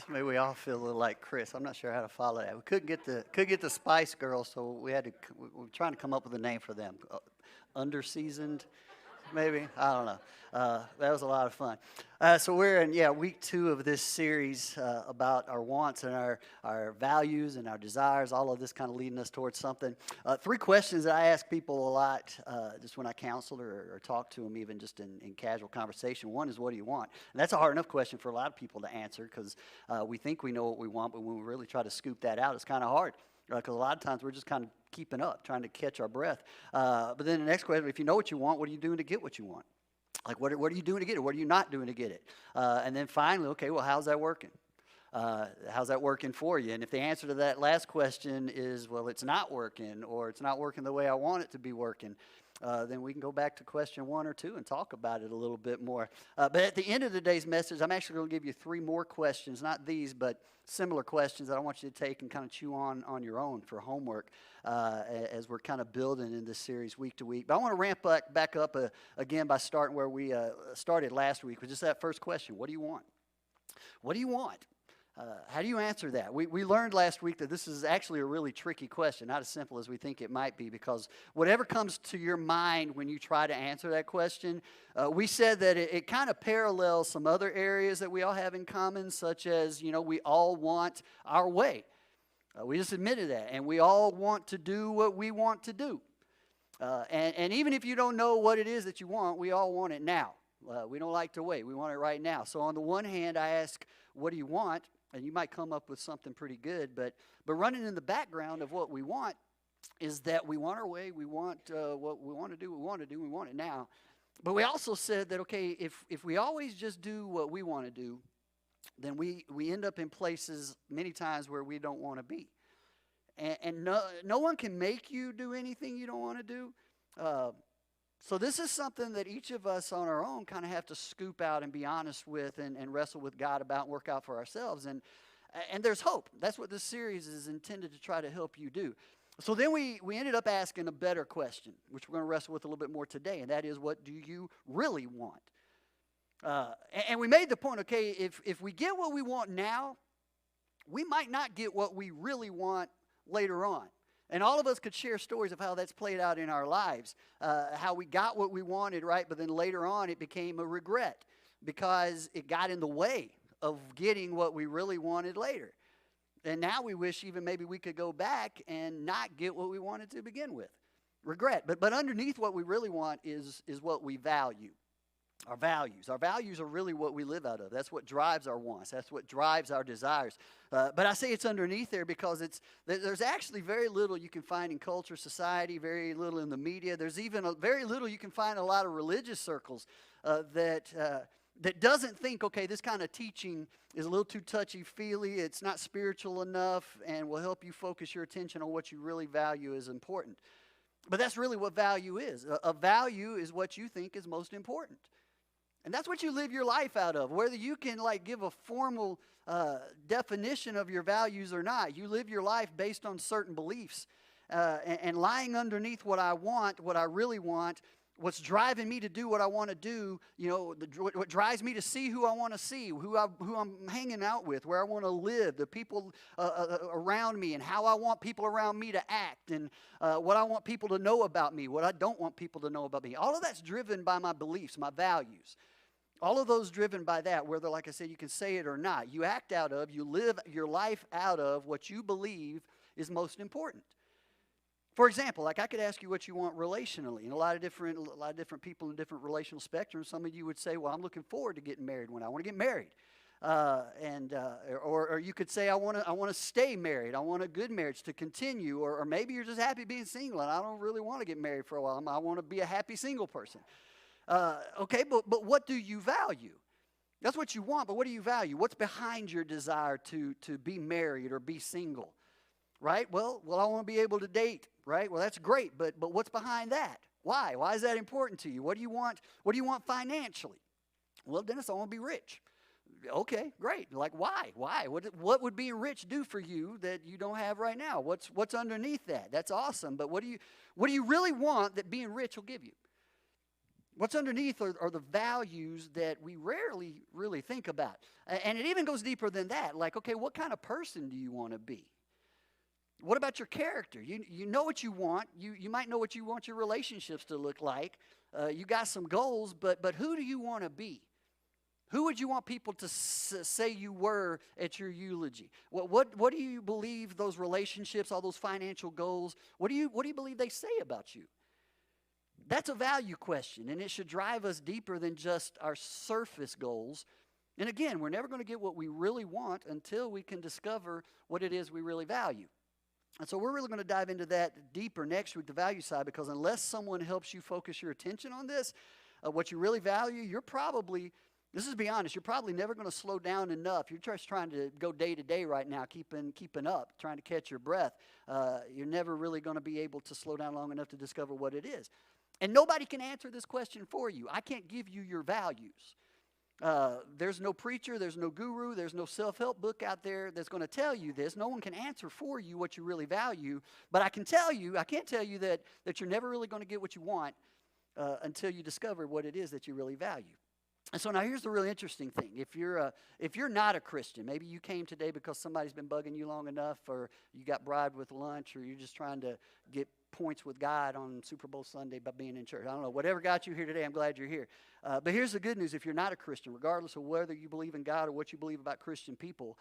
Maybe we all feel a little like Chris. I'm not sure how to follow that. We couldn't get the Spice Girls, so we were trying to come up with a name for them. Underseasoned, maybe, I don't know. That was a lot of fun. So we're in week 2 of this series about our wants and our values and our desires, all of this kind of leading us towards something. 3 questions that I ask people a lot just when I counsel or talk to them, even just in casual conversation. One is, what do you want? And that's a hard enough question for a lot of people to answer, because we think we know what we want, but when we really try to scoop that out, it's kind of hard. Because a lot of times we're just kind of keeping up, trying to catch our breath. But then the next question, if you know what you want, what are you doing to get what you want? Like, what are you doing to get it? What are you not doing to get it? And then finally, okay, well, how's that working? How's that working for you? And if the answer to that last question is, well, it's not working, or it's not working the way I want it to be working, then we can go back to question 1 or 2 and talk about it a little bit more. But at the end of today's message, I'm actually going to give you 3 more questions, not these, but similar questions that I want you to take and kind of chew on your own for homework as we're kind of building in this series week to week. But I want to ramp back up again by starting where we started last week, with just that first question. What do you want? What do you want? How do you answer that? We learned last week that this is actually a really tricky question, not as simple as we think it might be, because whatever comes to your mind when you try to answer that question, we said that it kind of parallels some other areas that we all have in common, such as, we all want our way. We just admitted that, and we all want to do what we want to do. And even if you don't know what it is that you want, we all want it now. We don't like to wait. We want it right now. So on the one hand, I ask, what do you want? And you might come up with something pretty good, but running in the background of what we want is that we want our way, we want what we want to do, we want it now. But we also said that, okay, if we always just do what we want to do, then we end up in places many times where we don't want to be. And no one can make you do anything you don't want to do. So this is something that each of us on our own kind of have to scoop out and be honest with and wrestle with God about and work out for ourselves. And there's hope. That's what this series is intended to try to help you do. So then we ended up asking a better question, which we're going to wrestle with a little bit more today, and that is, what do you really want? And we made the point, okay, if we get what we want now, we might not get what we really want later on. And all of us could share stories of how that's played out in our lives, how we got what we wanted, right? But then later on it became a regret because it got in the way of getting what we really wanted later. And now we wish even maybe we could go back and not get what we wanted to begin with. Regret. But underneath what we really want is what we value. Our values. Our values are really what we live out of. That's what drives our wants. That's what drives our desires. But I say it's underneath there because there's actually very little you can find in culture, society, very little in the media. There's even very little you can find in a lot of religious circles that doesn't think, okay, this kind of teaching is a little too touchy-feely, it's not spiritual enough, and will help you focus your attention on what you really value as important. But that's really what value is. A value is what you think is most important. And that's what you live your life out of. Whether you can give a formal definition of your values or not, you live your life based on certain beliefs. And lying underneath what I want, what I really want, what's driving me to do what I want to do, what drives me to see who I want to see, who I'm hanging out with, where I want to live, the people around me, and how I want people around me to act, and what I want people to know about me, what I don't want people to know about me. All of that's driven by my beliefs, my values. All of those driven by that, whether, like I said, you can say it or not. You act out of, you live your life out of what you believe is most important. For example, I could ask you what you want relationally, and a lot of different people in different relational spectrums. Some of you would say, well, I'm looking forward to getting married when I want to get married. Or you could say, I want to stay married. I want a good marriage to continue. Or maybe you're just happy being single, and I don't really want to get married for a while. I want to be a happy single person. Okay, but what do you value? That's what you want, but what do you value? What's behind your desire to be married or be single? Right? Well, I want to be able to date, right? Well, that's great, but what's behind that? Why? Why is that important to you? What do you want? What do you want financially? Well, Dennis, I want to be rich. Okay, great. Why? Why? What would being rich do for you that you don't have right now? What's underneath that? That's awesome, but what do you really want that being rich will give you? What's underneath are the values that we rarely really think about. And it even goes deeper than that. Like, okay, what kind of person do you want to be? What about your character? You know what you want. You might know what you want your relationships to look like. You got some goals, but who do you want to be? Who would you want people to say you were at your eulogy? What do you believe those relationships, all those financial goals, what do you believe they say about you? That's a value question, and it should drive us deeper than just our surface goals. And again, we're never going to get what we really want until we can discover what it is we really value. And so we're really going to dive into that deeper next week, the value side, because unless someone helps you focus your attention on this, what you really value, you're probably, this is to be honest, you're probably never going to slow down enough. You're just trying to go day to day right now, keeping up, trying to catch your breath. You're never really going to be able to slow down long enough to discover what it is. And nobody can answer this question for you. I can't give you your values. There's no preacher, there's no guru, there's no self-help book out there that's going to tell you this. No one can answer for you what you really value. But I can't tell you that you're never really going to get what you want until you discover what it is that you really value. And so now here's the really interesting thing. If you're not a Christian, maybe you came today because somebody's been bugging you long enough, or you got bribed with lunch, or you're just trying to get points with God on Super Bowl Sunday by being in church. I don't know. Whatever got you here today, I'm glad you're here. But here's the good news. If you're not a Christian, regardless of whether you believe in God or what you believe about Christian people,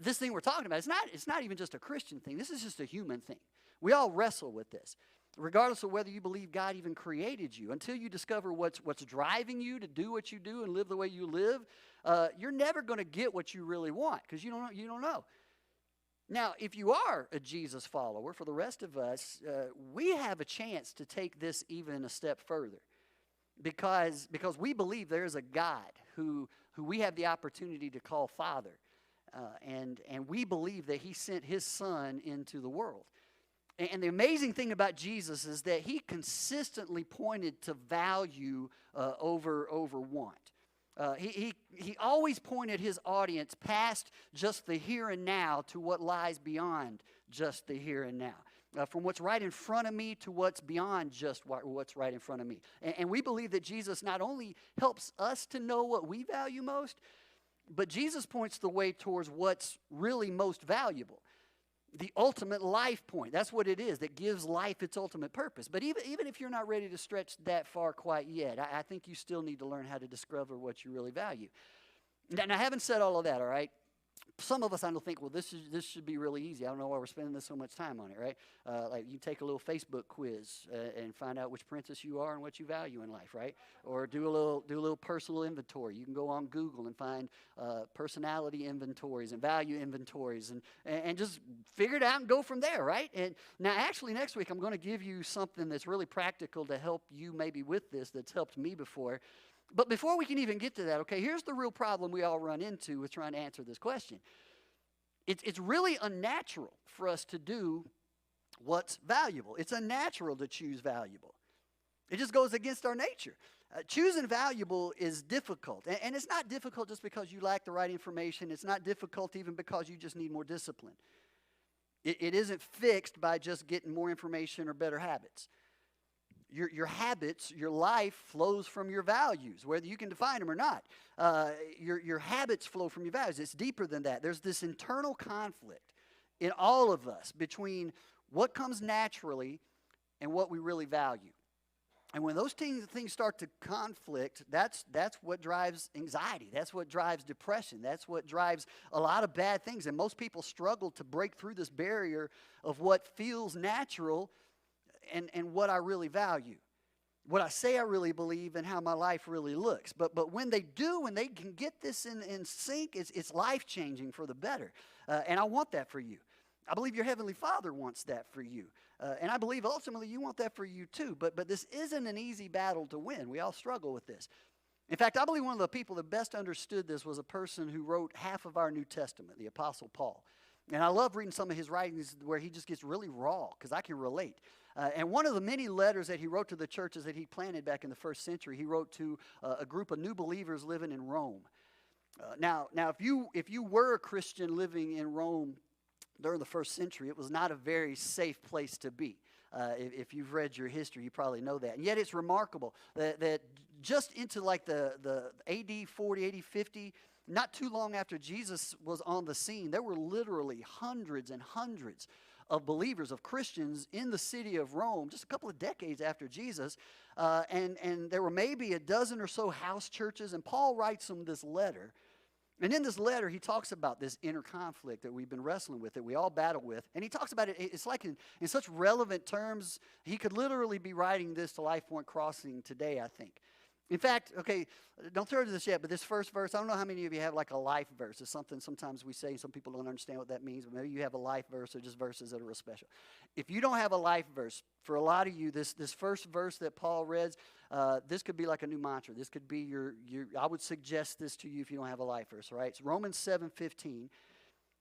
this thing we're talking about, it's not even just a Christian thing. This is just a human thing. We all wrestle with this. Regardless of whether you believe God even created you, until you discover what's driving you to do what you do and live the way you live, you're never going to get what you really want, because you don't know. Now, if you are a Jesus follower, for the rest of us, we have a chance to take this even a step further, because we believe there is a God who we have the opportunity to call Father, and we believe that He sent His Son into the world. And the amazing thing about Jesus is that He consistently pointed to value over want. He always pointed His audience past just the here and now to what lies beyond just the here and now. From what's right in front of me to what's beyond just what's right in front of me. And we believe that Jesus not only helps us to know what we value most, but Jesus points the way towards what's really most valuable. The ultimate life point. That's what it is that gives life its ultimate purpose. But even if you're not ready to stretch that far quite yet, I think you still need to learn how to discover what you really value. Now, having said all of that, all right, some of us, I don't think, well, this should be really easy. I don't know why we're spending so much time on it, right? Like you take a little Facebook quiz and find out which princess you are and what you value in life, right? Or do a little personal inventory. You can go on Google and find personality inventories and value inventories and just figure it out and go from there, right? And now, actually, next week I'm going to give you something that's really practical to help you maybe with this, that's helped me before. But before we can even get to that, okay, here's the real problem we all run into with trying to answer this question. It's really unnatural for us to do what's valuable. It's unnatural to choose valuable. It just goes against our nature. Choosing valuable is difficult. And it's not difficult just because you lack the right information. It's not difficult even because you just need more discipline. It isn't fixed by just getting more information or better habits. Your habits, your life flows from your values, whether you can define them or not. Your habits flow from your values. It's deeper than that. There's this internal conflict in all of us between what comes naturally and what we really value. And when those things start to conflict, that's what drives anxiety. That's what drives depression. That's what drives a lot of bad things. And most people struggle to break through this barrier of what feels natural and what I really value, what I say I really believe, and how my life really looks. But when they do, when they can get this in sync, it's life-changing for the better. And I want that for you. I believe your Heavenly Father wants that for you. And I believe ultimately you want that for you too. But this isn't an easy battle to win. We all struggle with this. In fact, I believe one of the people that best understood this was a person who wrote half of our New Testament, the Apostle Paul. And I love reading some of his writings where he just gets really raw, because I can relate. And one of the many letters that he wrote to the churches that he planted back in the first century, he wrote to a group of new believers living in Rome. Now, if you were a Christian living in Rome during the first century, it was not a very safe place to be. If you've read your history, you probably know that. And yet it's remarkable that just into like the AD 40, AD 50, not too long after Jesus was on the scene, there were literally hundreds and hundreds of believers, of Christians in the city of Rome, just a couple of decades after Jesus. And there were maybe a dozen or so house churches. And Paul writes them this letter. And in this letter, he talks about this inner conflict that we've been wrestling with, that we all battle with. And he talks about it, it's like in such relevant terms, he could literally be writing this to Life Point Crossing today, I think. In fact, okay, don't throw to this yet, but this first verse, I don't know how many of you have like a life verse. It's something sometimes we say, some people don't understand what that means, but maybe you have a life verse or just verses that are real special. If you don't have a life verse, for a lot of you, this first verse that Paul read, this could be like a new mantra. This could be I would suggest this to you if you don't have a life verse, all right? It's Romans 7:15.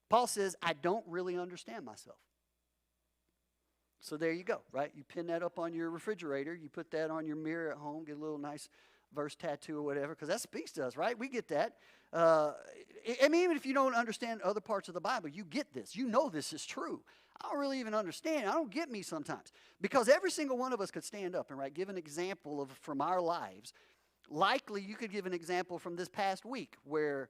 Paul says, I don't really understand myself. So there you go, right? You pin that up on your refrigerator. You put that on your mirror at home, get a little nice verse tattoo or whatever, because that speaks to us, right? We get that. I mean, even if you don't understand other parts of the Bible, you get this. You know this is true. I don't really even understand. I don't get me sometimes. Because every single one of us could stand up and give an example from our lives. Likely you could give an example from this past week where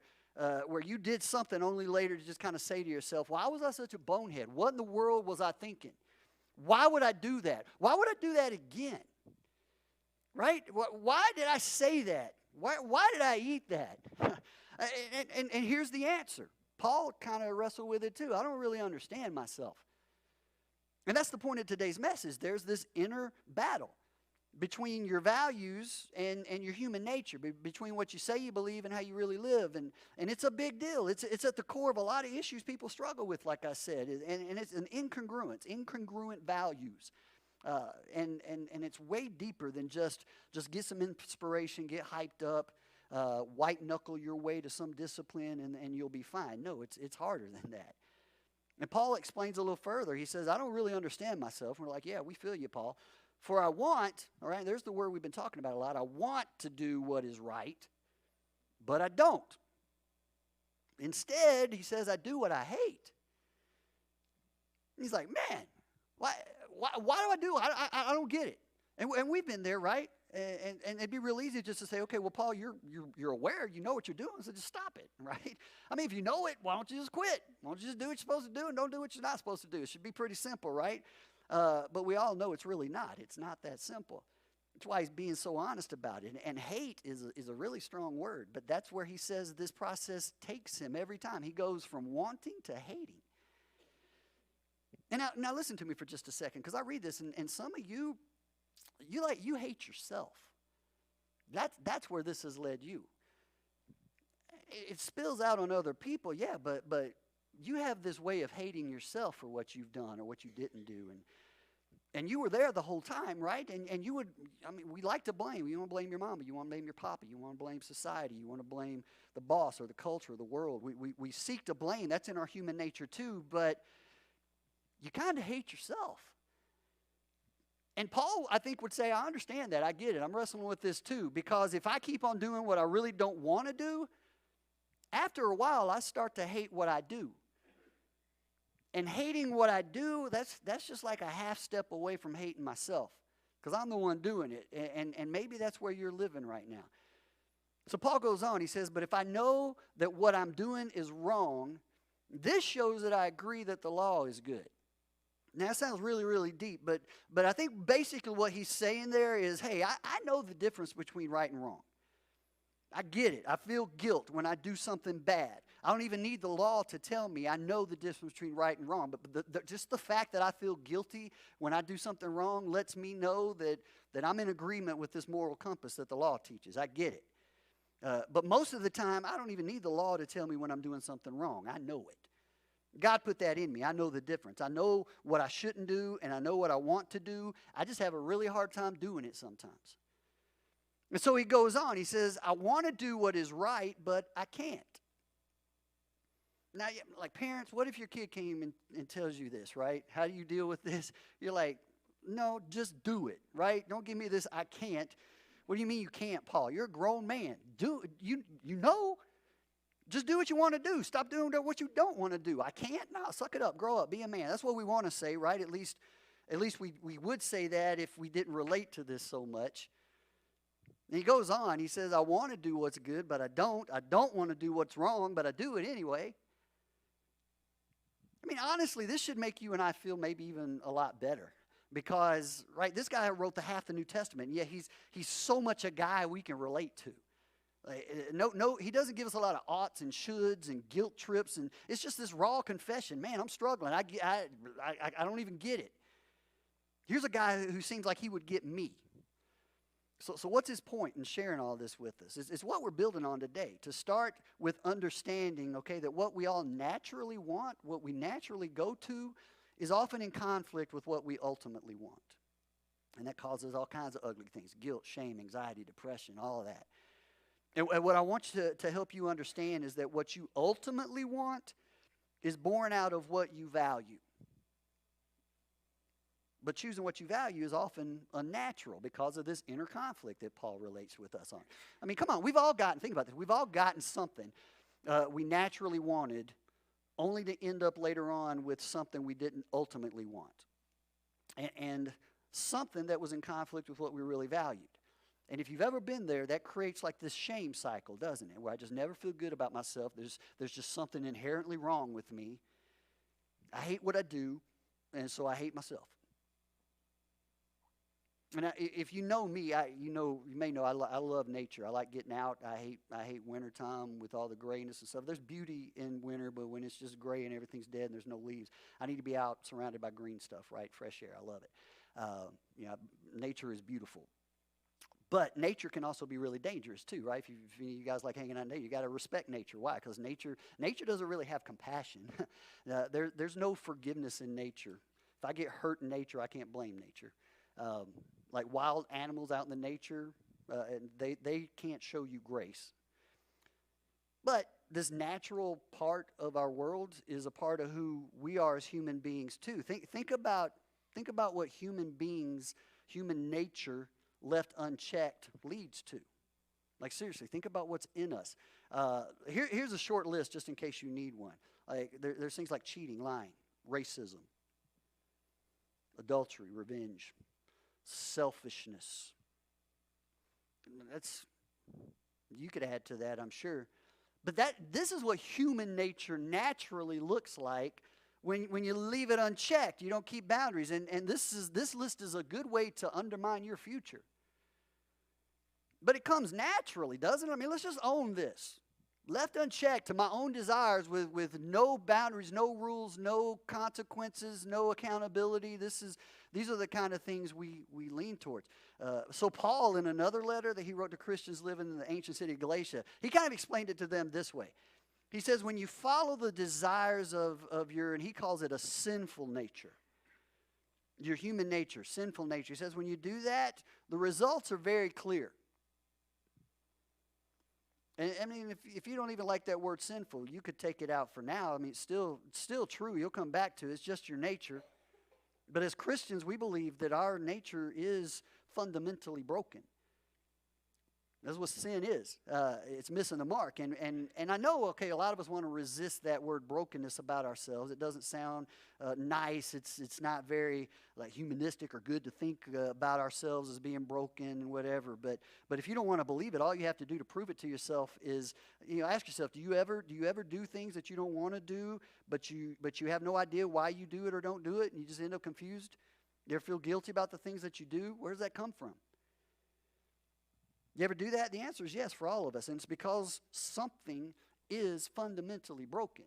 you did something only later to just kind of say to yourself, why was I such a bonehead? What in the world was I thinking? Why would I do that? Why would I do that again? Right? Why did I say that? Why did I eat that? and here's the answer. Paul kind of wrestled with it too. I don't really understand myself. And that's the point of today's message. There's this inner battle between your values and your human nature, between what you say you believe and how you really live. And it's a big deal. It's at the core of a lot of issues people struggle with, like I said. And it's an incongruent values. And it's way deeper than just get some inspiration, get hyped up, white knuckle your way to some discipline and you'll be fine. No, it's harder than that. And Paul explains a little further. He says, I don't really understand myself. And we're like, yeah, we feel you, Paul. For I want, all right, there's the word we've been talking about a lot. I want to do what is right, but I don't. Instead, he says, I do what I hate. He's like, man, why do I do it? I don't get it. And we've been there, right? And it'd be real easy just to say, okay, well, Paul, you're aware, you know what you're doing, so just stop it, right? I mean, if you know it, why don't you just quit? Why don't you just do what you're supposed to do and don't do what you're not supposed to do? It should be pretty simple, right? But we all know it's really not. It's not that simple. That's why he's being so honest about it. And hate is a really strong word, but that's where he says this process takes him every time. He goes from wanting to hating. And now listen to me for just a second, because I read this, and some of you hate yourself. That's where this has led you. It spills out on other people, yeah, but you have this way of hating yourself for what you've done or what you didn't do, and you were there the whole time, right? And you would, I mean, we like to blame. You want to blame your mama, you want to blame your papa, you want to blame society, you want to blame the boss or the culture or the world. We seek to blame. That's in our human nature too, but you kind of hate yourself. And Paul, I think, would say, I understand that. I get it. I'm wrestling with this too. Because if I keep on doing what I really don't want to do, after a while, I start to hate what I do. And hating what I do, that's just like a half step away from hating myself. Because I'm the one doing it. And maybe that's where you're living right now. So Paul goes on. He says, but if I know that what I'm doing is wrong, this shows that I agree that the law is good. Now, that sounds really, really deep, but I think basically what he's saying there is, hey, I know the difference between right and wrong. I get it. I feel guilt when I do something bad. I don't even need the law to tell me. I know the difference between right and wrong, but just the fact that I feel guilty when I do something wrong lets me know that I'm in agreement with this moral compass that the law teaches. I get it. But most of the time, I don't even need the law to tell me when I'm doing something wrong. I know it. God put that in me. I know the difference. I know what I shouldn't do, and I know what I want to do. I just have a really hard time doing it sometimes. And so he goes on. He says, I want to do what is right, but I can't. Now, like parents, what if your kid came and tells you this, right? How do you deal with this? You're like, no, just do it, right? Don't give me this, I can't. What do you mean you can't, Paul? You're a grown man. You know. Just do what you want to do. Stop doing what you don't want to do. I can't? No, suck it up. Grow up. Be a man. That's what we want to say, right? At least At least we would say that if we didn't relate to this so much. And he goes on, he says, I want to do what's good, but I don't. I don't want to do what's wrong, but I do it anyway. I mean, honestly, this should make you and I feel maybe even a lot better. Because, right, this guy wrote the half the New Testament, and yet he's so much a guy we can relate to. He doesn't give us a lot of oughts and shoulds and guilt trips, and it's just this raw confession. Man, I'm struggling. I don't even get it. Here's a guy who seems like he would get me. So what's his point in sharing all this with us? It's what we're building on today. To start with understanding, okay, that what we all naturally want, what we naturally go to, is often in conflict with what we ultimately want. And that causes all kinds of ugly things: guilt, shame, anxiety, depression, all of that. And what I want you to help you understand is that what you ultimately want is born out of what you value. But choosing what you value is often unnatural because of this inner conflict that Paul relates with us on. I mean, come on, think about this. We've all gotten something we naturally wanted, only to end up later on with something we didn't ultimately want. And something that was in conflict with what we really valued. And if you've ever been there, that creates like this shame cycle, doesn't it? Where I just never feel good about myself. There's just something inherently wrong with me. I hate what I do, and so I hate myself. And if you know me, you may know I love nature. I like getting out. I hate wintertime with all the grayness and stuff. There's beauty in winter, but when it's just gray and everything's dead and there's no leaves, I need to be out surrounded by green stuff, right? Fresh air. I love it. Nature is beautiful. But nature can also be really dangerous too, right? If you guys like hanging out in nature, you got to respect nature. Why? Because nature doesn't really have compassion. There's no forgiveness in nature. If I get hurt in nature, I can't blame nature. Like wild animals out in the nature, they can't show you grace. But this natural part of our world is a part of who we are as human beings too. Think about what human nature left unchecked leads to. Like seriously, think about what's in us. Here's a short list just in case you need one. Like there's things like cheating, lying, racism, adultery, revenge, selfishness. You could add to that, I'm sure. But this is what human nature naturally looks like when you leave it unchecked. You don't keep boundaries. And this list is a good way to undermine your future. But it comes naturally, doesn't it? I mean, let's just own this. Left unchecked to my own desires with no boundaries, no rules, no consequences, no accountability. These are the kind of things we lean towards. So Paul, in another letter that he wrote to Christians living in the ancient city of Galatia, he kind of explained it to them this way. He says, when you follow the desires of your, and he calls it a sinful nature, your human nature, sinful nature. He says, when you do that, the results are very clear. And I mean, if you don't even like that word sinful, you could take it out for now. I mean, it's still true. You'll come back to it. It's just your nature. But as Christians, we believe that our nature is fundamentally broken. That's what sin is. It's missing the mark. And I know, okay, a lot of us want to resist that word brokenness about ourselves. It doesn't sound nice. It's not very like humanistic or good to think about ourselves as being broken and whatever. But if you don't want to believe it, all you have to do to prove it to yourself is, ask yourself, do you ever do things that you don't want to do, but you have no idea why you do it or don't do it, and you just end up confused? You ever feel guilty about the things that you do? Where does that come from? You ever do that? The answer is yes for all of us. And it's because something is fundamentally broken.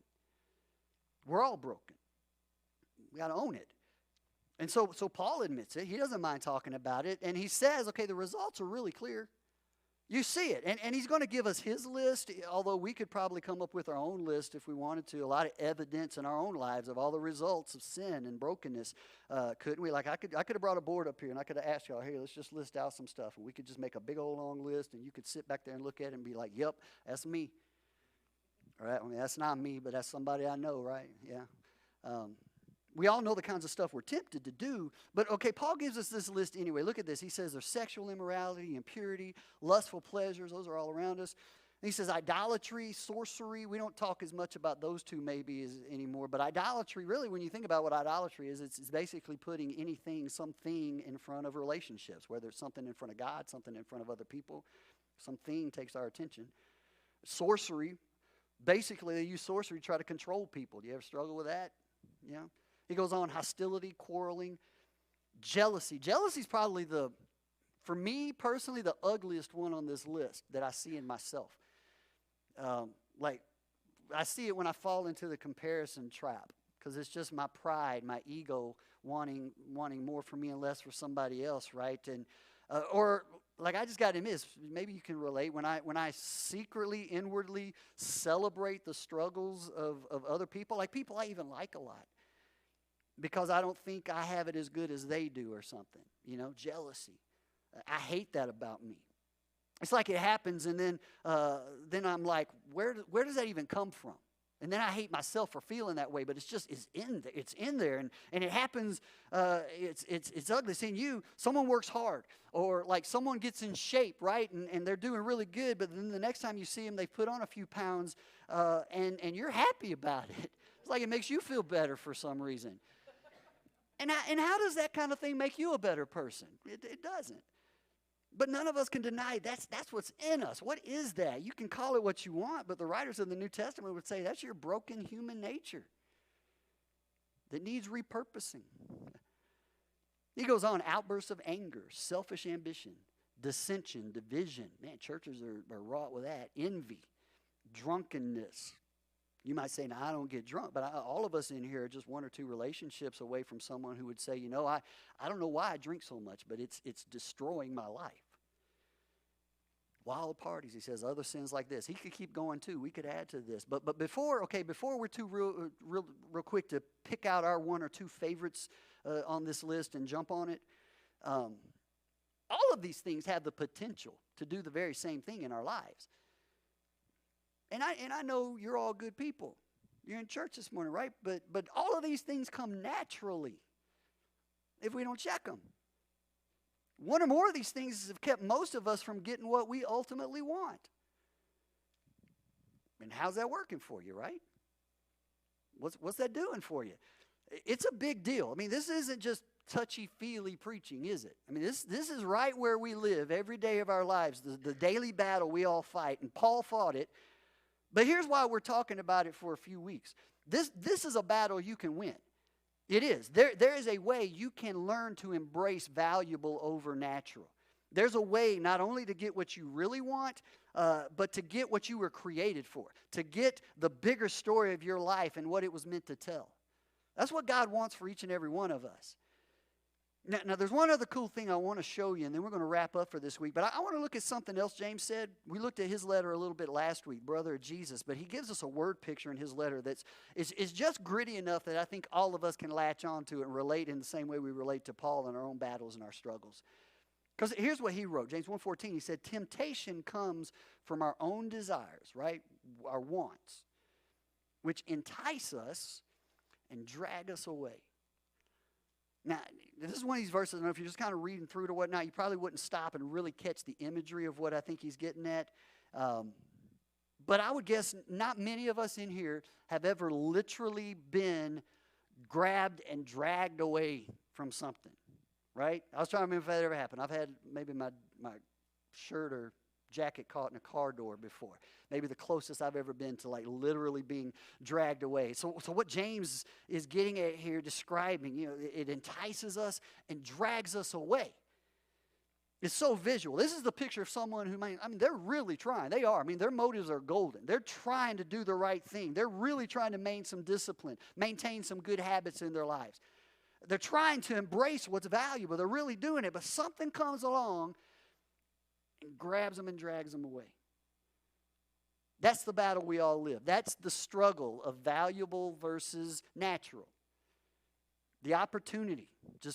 We're all broken. We got to own it. And so Paul admits it. He doesn't mind talking about it. And he says, okay, the results are really clear. You see it. And he's going to give us his list, although we could probably come up with our own list if we wanted to. A lot of evidence in our own lives of all the results of sin and brokenness, couldn't we? Like I could have brought a board up here and I could have asked y'all, hey, let's just list out some stuff. And we could just make a big old long list and you could sit back there and look at it and be like, yep, that's me. All right? I mean, that's not me, but that's somebody I know, right? Yeah. We all know the kinds of stuff we're tempted to do, but okay, Paul gives us this list anyway. Look at this. He says there's sexual immorality, impurity, lustful pleasures. Those are all around us. And he says idolatry, sorcery. We don't talk as much about those two maybe anymore. But idolatry, really, when you think about what idolatry is, it's basically putting anything, something in front of relationships, whether it's something in front of God, something in front of other people. Something takes our attention. Sorcery, basically they use sorcery to try to control people. Do you ever struggle with that? Yeah. He goes on, hostility, quarreling, jealousy. Jealousy is probably for me personally, the ugliest one on this list that I see in myself. Like, I see it when I fall into the comparison trap, because it's just my pride, my ego wanting more for me and less for somebody else, right? And or like, I just got to admit, maybe you can relate, when I secretly, inwardly celebrate the struggles of other people, like people I even like a lot, because I don't think I have it as good as they do or something, jealousy. I hate that about me. It's like it happens, and then I'm like, where does that even come from? And then I hate myself for feeling that way, but it's in there, and it happens. It's ugly. Seeing someone works hard, or like someone gets in shape, right, and they're doing really good, but then the next time you see them, they've put on a few pounds, and you're happy about it. It's like it makes you feel better for some reason. And how does that kind of thing make you a better person? It doesn't. But none of us can deny that's what's in us. What is that? You can call it what you want, but the writers of the New Testament would say that's your broken human nature that needs repurposing. He goes on, outbursts of anger, selfish ambition, dissension, division. Man, churches are wrought with that. Envy, drunkenness. You might say, no, I don't get drunk, but all of us in here are just one or two relationships away from someone who would say, I don't know why I drink so much, but it's destroying my life. Wild parties, he says, other sins like this. He could keep going too. We could add to this. But before we're too real quick to pick out our one or two favorites on this list and jump on it, all of these things have the potential to do the very same thing in our lives. And I know you're all good people. You're in church this morning, right? But all of these things come naturally if we don't check them. One or more of these things have kept most of us from getting what we ultimately want. And how's that working for you, right? What's that doing for you? It's a big deal. I mean, this isn't just touchy-feely preaching, is it? I mean, this is right where we live every day of our lives, the daily battle we all fight. And Paul fought it. But here's why we're talking about it for a few weeks. This is a battle you can win. It is. There is a way you can learn to embrace valuable over natural. There's a way not only to get what you really want, but to get what you were created for, to get the bigger story of your life and what it was meant to tell. That's what God wants for each and every one of us. Now, there's one other cool thing I want to show you, and then we're going to wrap up for this week. But I want to look at something else James said. We looked at his letter a little bit last week, brother of Jesus. But he gives us a word picture in his letter that's just gritty enough that I think all of us can latch on to it and relate in the same way we relate to Paul in our own battles and our struggles. Because here's what he wrote. James 1:14, he said, temptation comes from our own desires, right? Our wants, which entice us and drag us away. Now, this is one of these verses, I don't know if you're just kind of reading through it or whatnot, you probably wouldn't stop and really catch the imagery of what I think he's getting at. But I would guess not many of us in here have ever literally been grabbed and dragged away from something, right? I was trying to remember if that ever happened. I've had maybe my shirt or jacket caught in a car door before. Maybe the closest I've ever been to like literally being dragged away. So what James is getting at here, describing, it entices us and drags us away. It's so visual. This is the picture of someone who, they're really trying. They are. Their motives are golden. They're trying to do the right thing. They're really trying to maintain some discipline, maintain some good habits in their lives. They're trying to embrace what's valuable. They're really doing it, but something comes along and grabs them and drags them away. That's the battle we all live. That's the struggle of valuable versus natural. The opportunity,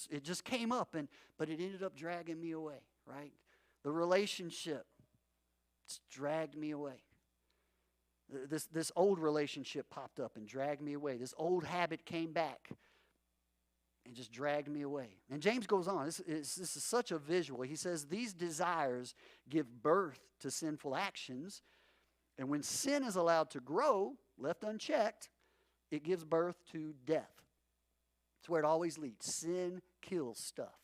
it just came up, but it ended up dragging me away, right? The relationship dragged me away. This old relationship popped up and dragged me away. This old habit came back and just dragged me away. And James goes on. This is such a visual. He says, these desires give birth to sinful actions, And when sin is allowed to grow, left unchecked, it gives birth to death. It's where it always leads. Sin kills stuff.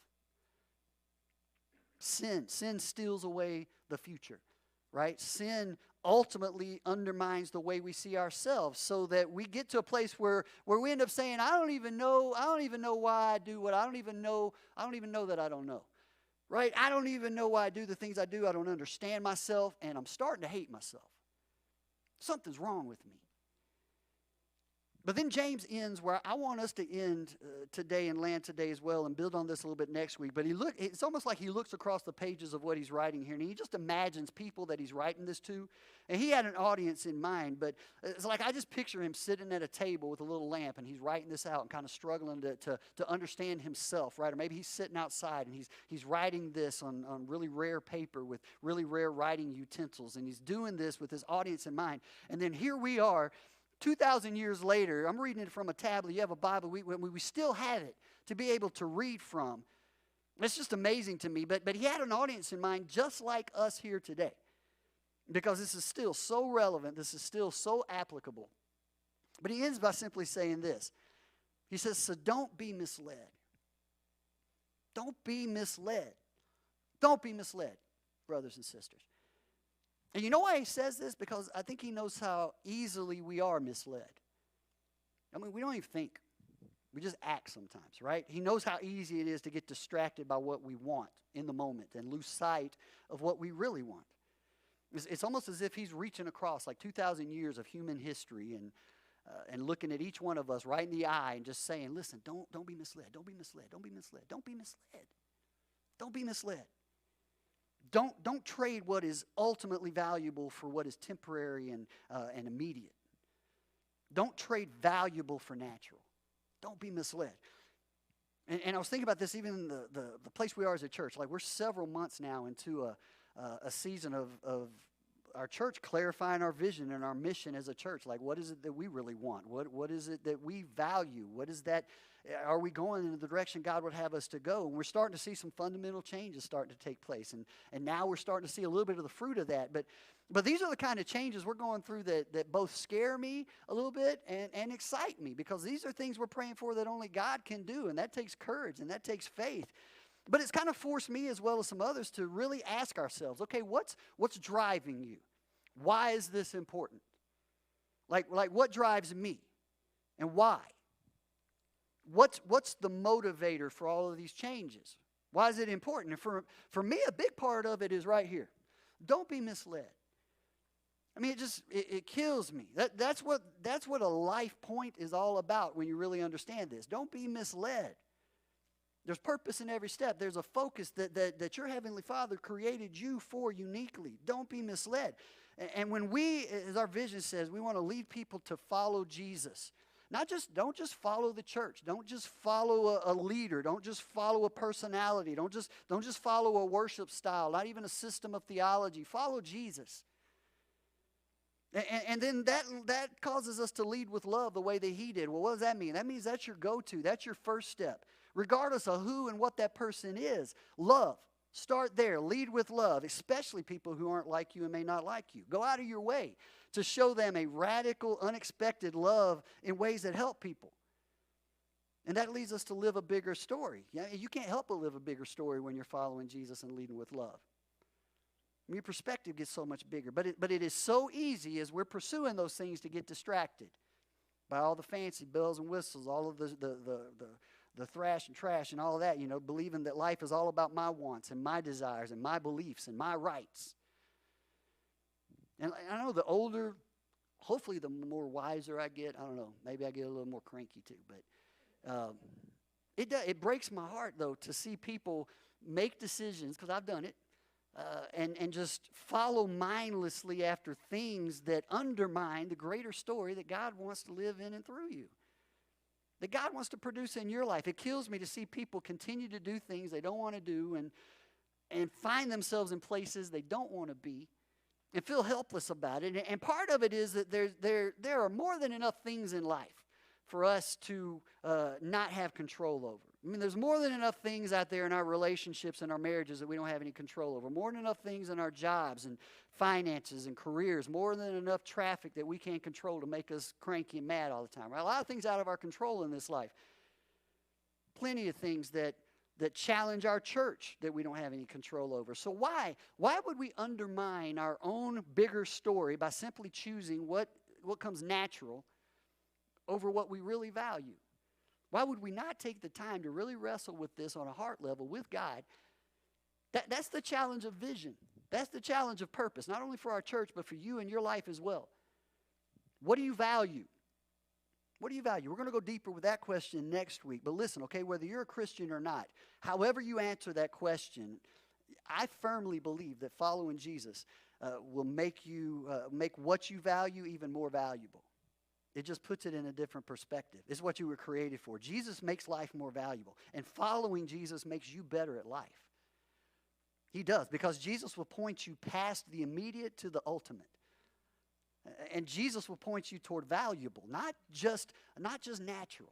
Sin steals away the future, right? Sin ultimately undermines the way we see ourselves, so that we get to a place where we end up saying, I don't even know why I do what I don't even know that I don't know. Right? I don't even know why I do the things I do. I don't understand myself, and I'm starting to hate myself. Something's wrong with me. But then James ends where I want us to end today and land today as well, and build on this a little bit next week. But it's almost like he looks across the pages of what he's writing here, and he just imagines people that he's writing this to. And he had an audience in mind, but it's like I just picture him sitting at a table with a little lamp, and he's writing this out and kind of struggling to understand himself, right? Or maybe he's sitting outside, and he's writing this on really rare paper with really rare writing utensils, and he's doing this with his audience in mind. And then here we are, 2,000 years later. I'm reading it from a tablet. You have a Bible. We still have it to be able to read from. It's just amazing to me. But he had an audience in mind just like us here today, because this is still so relevant. This is still so applicable. But he ends by simply saying this. He says, so don't be misled. Don't be misled. Don't be misled, brothers and sisters. And you know why he says this? Because I think he knows how easily we are misled. I mean, we don't even think. We just act sometimes, right? He knows how easy it is to get distracted by what we want in the moment and lose sight of what we really want. It's almost as if he's reaching across like 2,000 years of human history and looking at each one of us right in the eye and just saying, listen, don't be misled. Don't be misled. Don't be misled. Don't be misled. Don't be misled. Don't trade what is ultimately valuable for what is temporary and immediate. Don't trade valuable for natural. Don't be misled. And I was thinking about this even in the place we are as a church. Like, we're several months now into a season of our church clarifying our vision and our mission as a church. Like, what is it that we really want? What is it that we value? What is that? Are we going in the direction God would have us to go? And we're starting to see some fundamental changes starting to take place. And now we're starting to see a little bit of the fruit of that. But these are the kind of changes we're going through that both scare me a little bit and excite me, because these are things we're praying for that only God can do. And that takes courage and that takes faith. But it's kind of forced me as well as some others to really ask ourselves, okay, what's driving you? Why is this important? Like what drives me? And why? What's the motivator for all of these changes? Why is it important? And for me, a big part of it is right here. Don't be misled. I mean, it kills me. That's what a life point is all about when you really understand this. Don't be misled. There's purpose in every step. There's a focus that your Heavenly Father created you for uniquely. Don't be misled. And when we, as our vision says, we want to lead people to follow Jesus. Don't just follow the church. Don't just follow a leader. Don't just follow a personality. Don't just follow a worship style, not even a system of theology. Follow Jesus. And then that causes us to lead with love the way that he did. Well, what does that mean? That means that's your go-to. That's your first step. Regardless of who and what that person is, love. Start there. Lead with love, especially people who aren't like you and may not like you. Go out of your way to show them a radical, unexpected love in ways that help people. And that leads us to live a bigger story. You can't help but live a bigger story when you're following Jesus and leading with love. Your perspective gets so much bigger. But it is so easy as we're pursuing those things to get distracted by all the fancy bells and whistles, all of the thrash and trash and all of that, believing that life is all about my wants and my desires and my beliefs and my rights. And I know the older, hopefully the more wiser I get. I don't know. Maybe I get a little more cranky too. But it breaks my heart, though, to see people make decisions, because I've done it, and just follow mindlessly after things that undermine the greater story that God wants to live in and through you, that God wants to produce in your life. It kills me to see people continue to do things they don't want to do and find themselves in places they don't want to be and feel helpless about it. And part of it is that there are more than enough things in life for us to not have control over. I mean, there's more than enough things out there in our relationships and our marriages that we don't have any control over. More than enough things in our jobs and finances and careers. More than enough traffic that we can't control to make us cranky and mad all the time. Right? A lot of things out of our control in this life. Plenty of things that challenge our church that we don't have any control over. So why would we undermine our own bigger story by simply choosing what comes natural over what we really value? Why would we not take the time to really wrestle with this on a heart level with God? That's the challenge of vision. That's the challenge of purpose, not only for our church, but for you and your life as well. What do you value? What do you value? We're going to go deeper with that question next week. But listen, okay, whether you're a Christian or not, however you answer that question, I firmly believe that following Jesus will make what you value even more valuable. It just puts it in a different perspective. It's what you were created for. Jesus makes life more valuable. And following Jesus makes you better at life. He does, because Jesus will point you past the immediate to the ultimate. And Jesus will point you toward valuable, not just natural.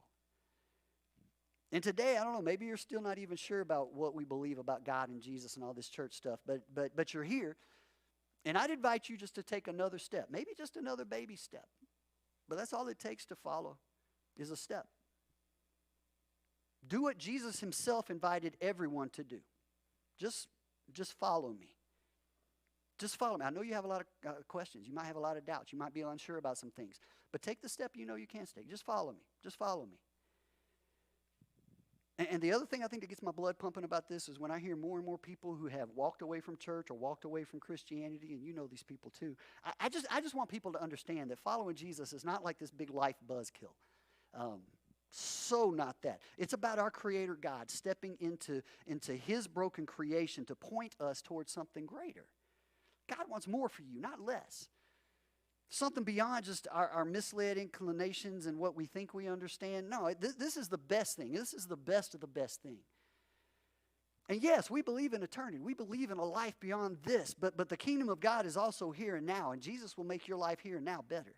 And today, I don't know, maybe you're still not even sure about what we believe about God and Jesus and all this church stuff, but you're here. And I'd invite you just to take another step, maybe just another baby step. But that's all it takes to follow, is a step. Do what Jesus himself invited everyone to do. Just follow me. Just follow me. I know you have a lot of questions. You might have a lot of doubts. You might be unsure about some things. But take the step you know you can take. Just follow me. Just follow me. And the other thing I think that gets my blood pumping about this is when I hear more and more people who have walked away from church or walked away from Christianity, and you know these people too. I just want people to understand that following Jesus is not like this big life buzzkill. So not that. It's about our Creator God stepping into his broken creation to point us towards something greater. God wants more for you, not less. Something beyond just our misled inclinations and what we think we understand. No, this is the best thing. This is the best of the best thing. And yes, we believe in eternity. We believe in a life beyond this. But the kingdom of God is also here and now. And Jesus will make your life here and now better.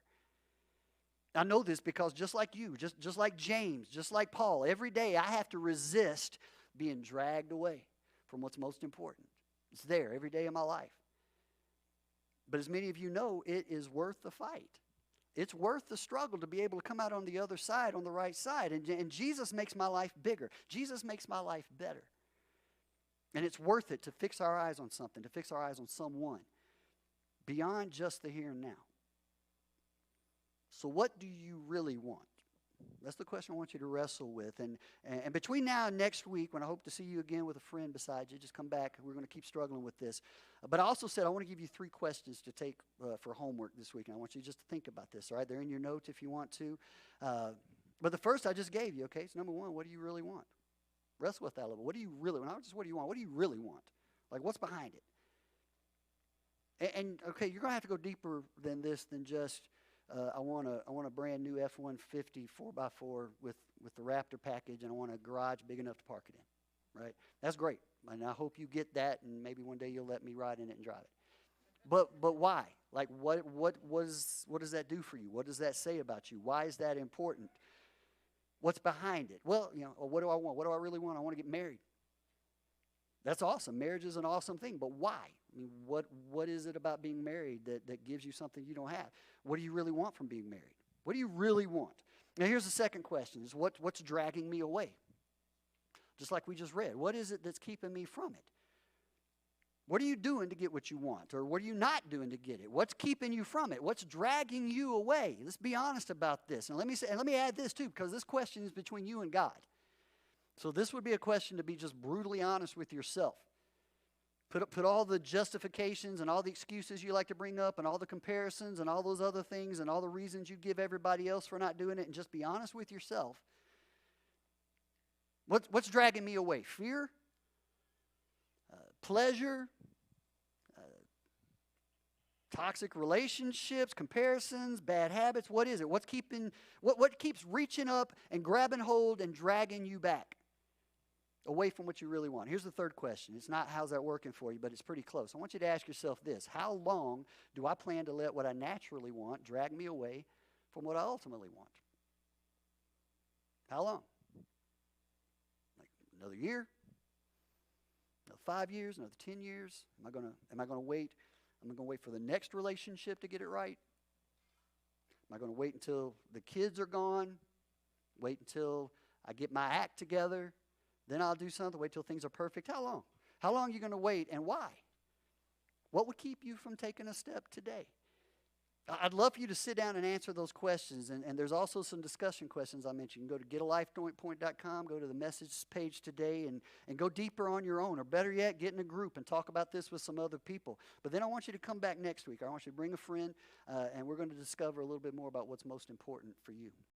I know this because just like you, just like James, just like Paul, every day I have to resist being dragged away from what's most important. It's there every day of my life. But as many of you know, it is worth the fight. It's worth the struggle to be able to come out on the other side, on the right side. And Jesus makes my life bigger. Jesus makes my life better. And it's worth it to fix our eyes on something, to fix our eyes on someone beyond just the here and now. So what do you really want? That's the question I want you to wrestle with. And between now and next week, when I hope to see you again with a friend beside you, just come back. We're going to keep struggling with this. But I also said I want to give you 3 questions to take for homework this week. And I want you just to think about this, all right? They're in your notes if you want to. But the first I just gave you, okay? So number 1, what do you really want? Wrestle with that level. What do you really want? Not just what do you want. What do you really want? Like, what's behind it? And okay, you're going to have to go deeper than this, than just... I want a brand new F-150 4x4 with the Raptor package, and I want a garage big enough to park it in, right? That's great, and I hope you get that, and maybe one day you'll let me ride in it and drive it. But why? Like, what does that do for you? What does that say about you? Why is that important? What's behind it? Well, what do I want? What do I really want? I want to get married. That's awesome. Marriage is an awesome thing, but why? I mean, what is it about being married that gives you something you don't have? What do you really want from being married? What do you really want? Now, here's the second question, is what's dragging me away? Just like we just read. What is it that's keeping me from it? What are you doing to get what you want? Or what are you not doing to get it? What's keeping you from it? What's dragging you away? Let's be honest about this. And let me add this too, because this question is between you and God. So this would be a question to be just brutally honest with yourself. Put all the justifications and all the excuses you like to bring up and all the comparisons and all those other things and all the reasons you give everybody else for not doing it, and just be honest with yourself. What's dragging me away? Fear? Pleasure? Toxic relationships? Comparisons? Bad habits? What is it? What keeps reaching up and grabbing hold and dragging you back away from what you really want? Here's the third question. It's not how's that working for you, but it's pretty close. I want you to ask yourself this. How long do I plan to let what I naturally want drag me away from what I ultimately want? How long? Like Another year? Another 5 years? Another 10 years? Am I gonna wait? Am I gonna wait for the next relationship to get it right? Am I gonna wait until the kids are gone? Wait until I get my act together? Then I'll do something? Wait till things are perfect? How long? How long are you gonna wait, and why? What would keep you from taking a step today? I'd love for you to sit down and answer those questions. And there's also some discussion questions I mentioned. You can go to getalifepoint.com, go to the message page today, and go deeper on your own. Or better yet, get in a group and talk about this with some other people. But then I want you to come back next week. I want you to bring a friend, and we're going to discover a little bit more about what's most important for you.